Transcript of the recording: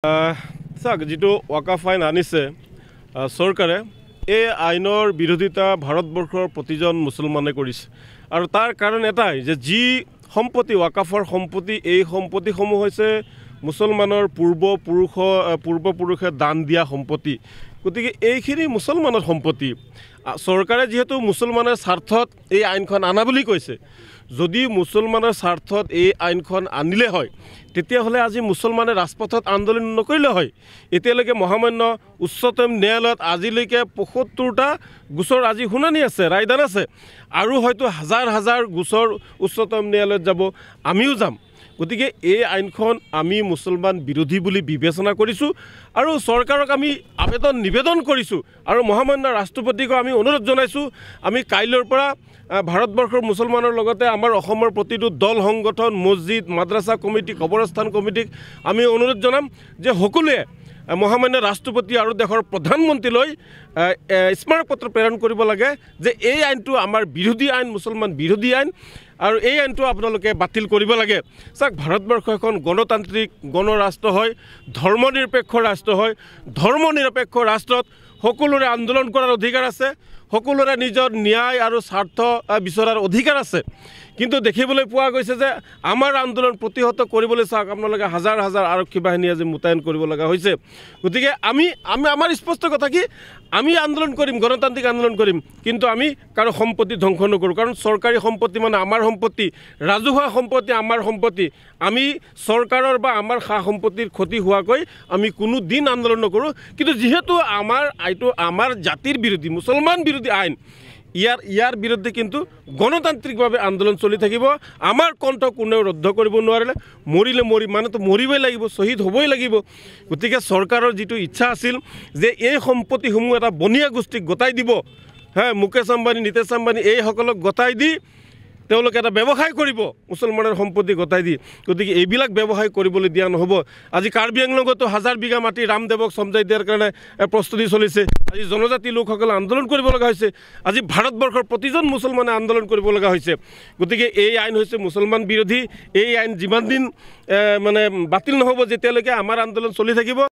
চাওক যেটো ওয়াকাফ আইন আনিছে চৰকাৰে এই আইনৰ বিৰোধিতা ভাৰতবৰ্ষৰ প্ৰতিজন মুছলমানে কৰিছে আৰু তাৰ কাৰণ এটাই যে যি সম্পত্তি ওয়াকাফৰ সম্পত্তি এই সম্পত্তিসমূহ হৈছে মুছলমানৰ পূৰ্বপুৰুষে দান দিয়া সম্পত্তি গতিকে এইখিনি মুছলমানৰ সম্পত্তি চৰকাৰে যেহেতু মুছলমানৰ স্বাৰ্থত এই আইনখন আনা বুলি কৈছে যদি মুছলমানৰ স্বাৰ্থত এই আইনখন আনিলে হয় তেতিয়াহ'লে আজি মুছলমানে ৰাজপথত আন্দোলন নকৰিলে হয় এতিয়ালৈকে মহামান্য উচ্চতম ন্যায়ালয়ত আজিলৈকে ৭৫টা গোচৰ আজি শুনানি আছে ৰায়দান আছে আৰু হয়তো হাজাৰ হাজাৰ গোচৰ উচ্চতম ন্যায়ালয়ত যাব আমিও যাম গতিকে এই আইনখন আমি মুছলমান বিৰোধী বুলি বিবেচনা কৰিছোঁ আৰু চৰকাৰক আমি নিবেদন কৰিছোঁ আৰু মহামান্য ৰাষ্ট্ৰপতিক আমি অনুৰোধ জনাইছোঁ আমি কাইলৈৰ পৰা ভাৰতবৰ্ষৰ মুছলমানৰ লগতে আমাৰ অসমৰ প্ৰতিটো দল সংগঠন মছজিদ মাদ্ৰাছা কমিটি কবৰস্থান কমিটিক আমি অনুৰোধ জনাম যে সকলোৱে মহামান্য ৰাষ্ট্ৰপতি আৰু দেশৰ প্ৰধানমন্ত্ৰীলৈ স্মাৰকপত্ৰ প্ৰেৰণ কৰিব লাগে যে এই আইনটো আমাৰ বিৰোধী আইন মুছলমান বিৰোধী আইন আৰু এই আইনটো আপোনালোকে বাতিল কৰিব লাগে চাওক ভাৰতবৰ্ষ এখন গণতান্ত্ৰিক গণৰাষ্ট্ৰ হয় ধৰ্মনিৰপেক্ষ ৰাষ্ট্ৰ হয় ধৰ্মনিৰপেক্ষ ৰাষ্ট্ৰত সকলোৰে আন্দোলন কৰাৰ অধিকাৰ আছে সকলোৰে নিজৰ ন্যায় আৰু স্বাৰ্থ বিচৰাৰ অধিকাৰ আছে কিন্তু দেখিবলৈ পোৱা গৈছে যে আমাৰ আন্দোলন প্ৰতিহত কৰিবলৈ চাওক আপোনালোকে হাজাৰ হাজাৰ আৰক্ষী বাহিনী আজি মোতায়েন কৰিব লগা হৈছে গতিকে আমি আমাৰ স্পষ্ট কথা কি আমি আন্দোলন কৰিম গণতান্ত্ৰিক আন্দোলন কৰিম কিন্তু আমি কাৰো সম্পত্তি ধ্বংস নকৰোঁ কাৰণ চৰকাৰী সম্পত্তি মানে আমাৰ সম্পত্তি ৰাজহুৱা সম্পত্তি আমাৰ সম্পত্তি আমি চৰকাৰৰ বা আমাৰ সা সম্পত্তিৰ ক্ষতি হোৱাকৈ আমি কোনো দিন আন্দোলন নকৰোঁ কিন্তু যেহেতু আমাৰ জাতিৰ বিৰোধী মুছলমান বিৰোধী আইন ইয়াৰ বিৰুদ্ধে কিন্তু গণতান্ত্ৰিকভাৱে আন্দোলন চলি থাকিব আমাৰ কণ্ঠ কোনেও ৰদ্ধ কৰিব নোৱাৰিলে মানেতো মৰিবই লাগিব শ্বহীদ হ'বই লাগিব গতিকে চৰকাৰৰ যিটো ইচ্ছা আছিল যে এই সম্পত্তিসমূহ এটা বনিয়া গোষ্ঠীক গতাই দিব মুকেশ আম্বানী নীতেশ আম্বানী এইসকলক গতাই দি তেওঁলোকে এটা ব্যৱসায় কৰিব মুছলমানৰ সম্পত্তি গতাই দি গতিকে এইবিলাক ব্যৱসায় কৰিবলৈ দিয়া নহ'ব আজি কাৰ্বি আংলঙতো হাজাৰ বিঘা মাটি ৰামদেৱক সমজাই দিয়াৰ কাৰণে প্ৰস্তুতি চলিছে আজি জনজাতি লোকসকলে আন্দোলন কৰিব লগা হৈছে আজি ভাৰতবৰ্ষৰ প্ৰতিজন মুছলমানে আন্দোলন কৰিব লগা হৈছে গতিকে এই আইন হৈছে মুছলমান বিৰোধী এই আইন যিমান দিন মানে বাতিল নহ'ব যেতিয়ালৈকে আমাৰ আন্দোলন চলি থাকিব